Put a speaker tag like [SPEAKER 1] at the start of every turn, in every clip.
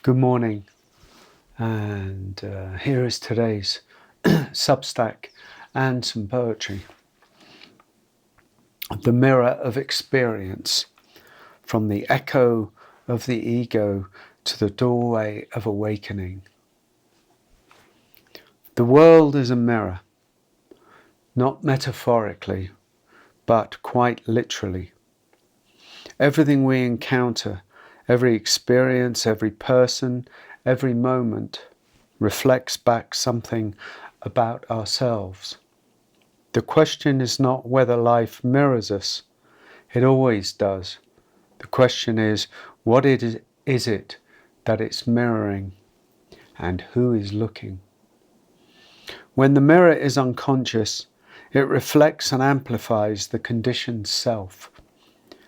[SPEAKER 1] Good morning, and here is today's Substack and some poetry. The mirror of experience, from the echo of the ego to the doorway of awakening. The world is a mirror, not metaphorically, but quite literally. Everything we encounter, every experience, every person, every moment reflects back something about ourselves. The question is not whether life mirrors us. It always does. The question is, what is it that it's mirroring, and who is looking? When the mirror is unconscious, it reflects and amplifies the conditioned self.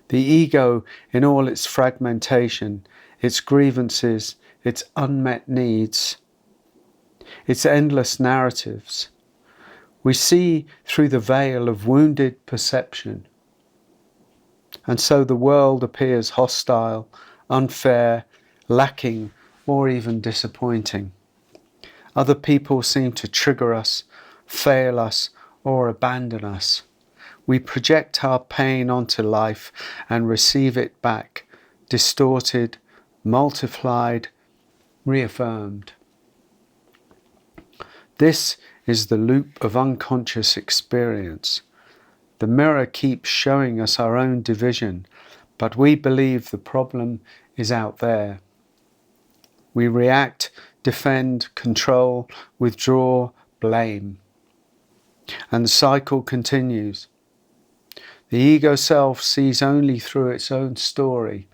[SPEAKER 1] The ego in all its fragmentation, its grievances, its unmet needs, its endless narratives. We see through the veil of wounded perception. And so the world appears hostile, unfair, lacking, or even disappointing. Other people seem to trigger us, fail us, or abandon us. We project our pain onto life and receive it back, distorted, multiplied, reaffirmed. This is the loop of unconscious experience. The mirror keeps showing us our own division, but we believe the problem is out there. We react, defend, control, withdraw, blame. And the cycle continues. The ego self sees only through its own story,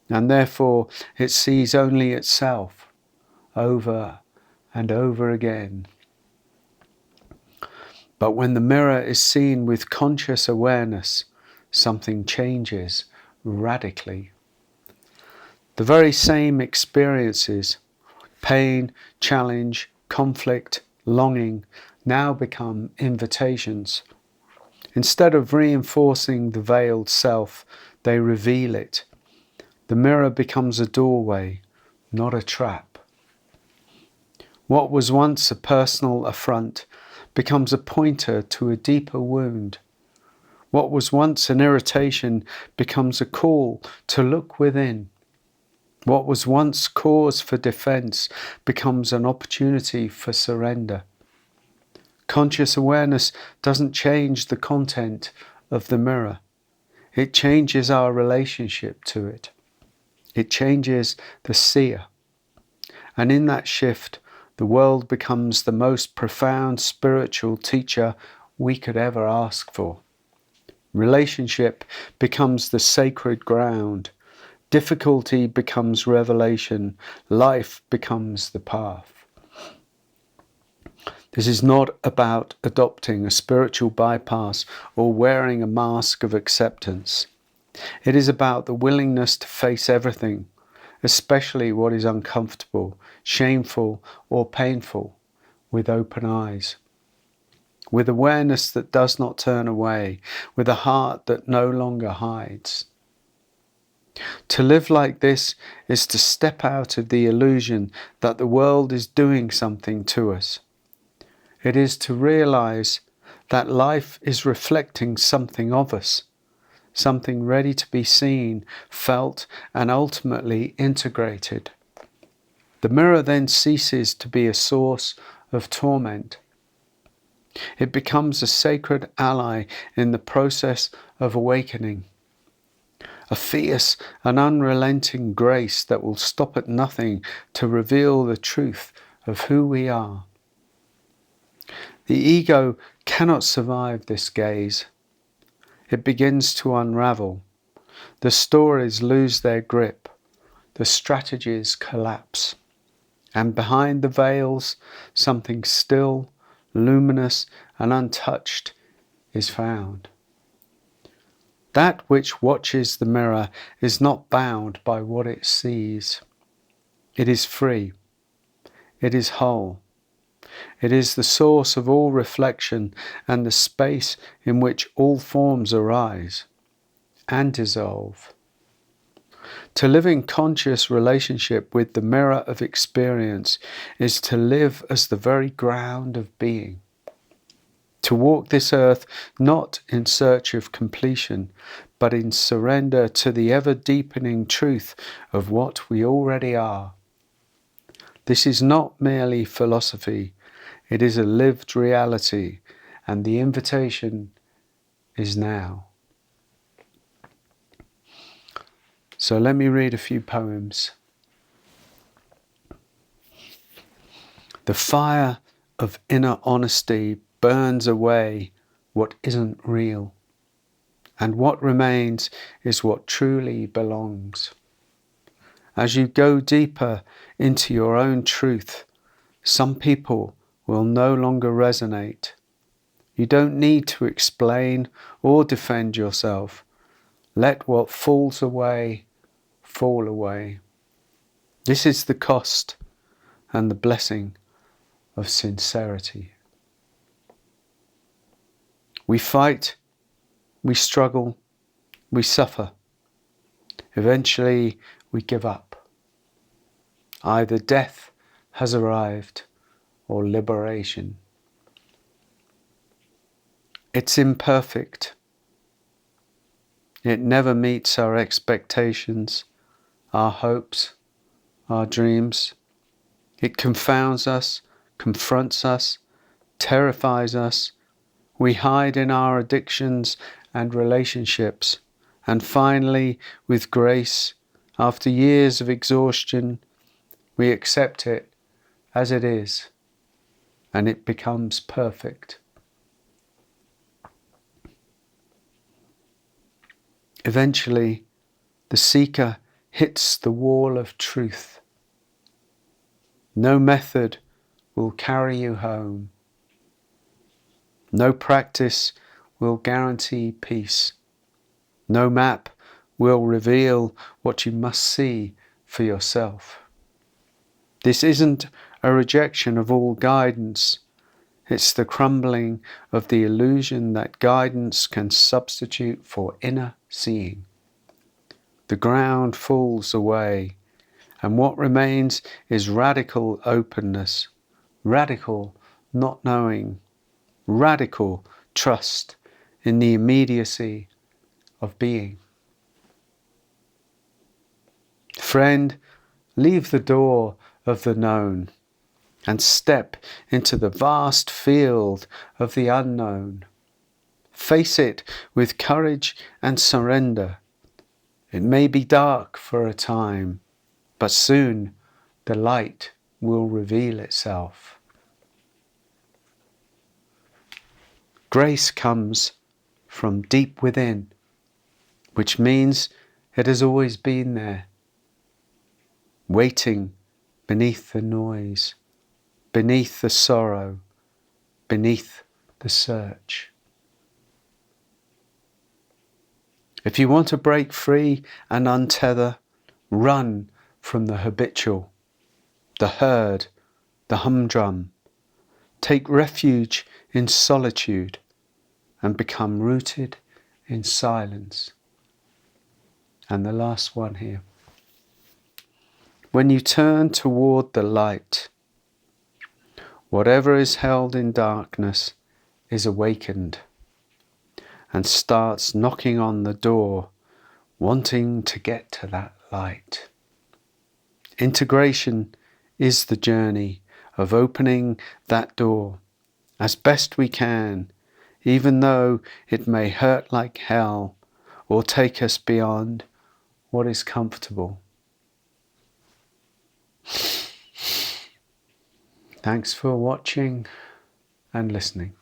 [SPEAKER 1] and therefore it sees only itself over and over again. But when the mirror is seen with conscious awareness, something changes radically. The very same experiences, pain, challenge, conflict, longing, now become invitations. Instead of reinforcing the veiled self, they reveal it. The mirror becomes a doorway, not a trap. What was once a personal affront becomes a pointer to a deeper wound. What was once an irritation becomes a call to look within. What was once cause for defense becomes an opportunity for surrender. Conscious awareness doesn't change the content of the mirror. It changes our relationship to it. It changes the seer. And in that shift, the world becomes the most profound spiritual teacher we could ever ask for. Relationship becomes the sacred ground. Difficulty becomes revelation. Life becomes the path. This is not about adopting a spiritual bypass or wearing a mask of acceptance. It is about the willingness to face everything, especially what is uncomfortable, shameful, or painful, with open eyes. With awareness that does not turn away, with a heart that no longer hides. To live like this is to step out of the illusion that the world is doing something to us. It is to realize that life is reflecting something of us, something ready to be seen, felt, and ultimately integrated. The mirror then ceases to be a source of torment. It becomes a sacred ally in the process of awakening. A fierce and unrelenting grace that will stop at nothing to reveal the truth of who we are. The ego cannot survive this gaze. It begins to unravel. The stories lose their grip. The strategies collapse. And behind the veils, something still, luminous, and untouched is found. That which watches the mirror is not bound by what it sees. It is free. It is whole. It is the source of all reflection and the space in which all forms arise and dissolve. To live in conscious relationship with the mirror of experience is to live as the very ground of being. To walk this earth not in search of completion, but in surrender to the ever-deepening truth of what we already are. This is not merely philosophy, it is a lived reality, and the invitation is now. So let me read a few poems. The fire of inner honesty burns away what isn't real, and what remains is what truly belongs. As you go deeper into your own truth, some people will no longer resonate. You don't need to explain or defend yourself. Let what falls away fall away. This is the cost and the blessing of sincerity. We fight, we struggle, we suffer. Eventually we give up. Either death has arrived or liberation. It's imperfect. It never meets our expectations, our hopes, our dreams. It confounds us, confronts us, terrifies us. We hide in our addictions and relationships. And finally, with grace, after years of exhaustion, we accept it as it is, and it becomes perfect. Eventually, the seeker hits the wall of truth. No method will carry you home. No practice will guarantee peace. No map will reveal what you must see for yourself. This isn't a rejection of all guidance. It's the crumbling of the illusion that guidance can substitute for inner seeing. The ground falls away, and what remains is radical openness, radical not knowing, radical trust in the immediacy of being. Friend, leave the door of the known and step into the vast field of the unknown. Face it with courage and surrender. It may be dark for a time, but soon the light will reveal itself. Grace comes from deep within, which means it has always been there, waiting beneath the noise, beneath the sorrow, beneath the search. If you want to break free and untether, run from the habitual, the herd, the humdrum. Take refuge in solitude and become rooted in silence. And the last one here. When you turn toward the light, whatever is held in darkness is awakened and starts knocking on the door, wanting to get to that light. Integration is the journey of opening that door as best we can, even though it may hurt like hell or take us beyond what is comfortable. Thanks for watching and listening.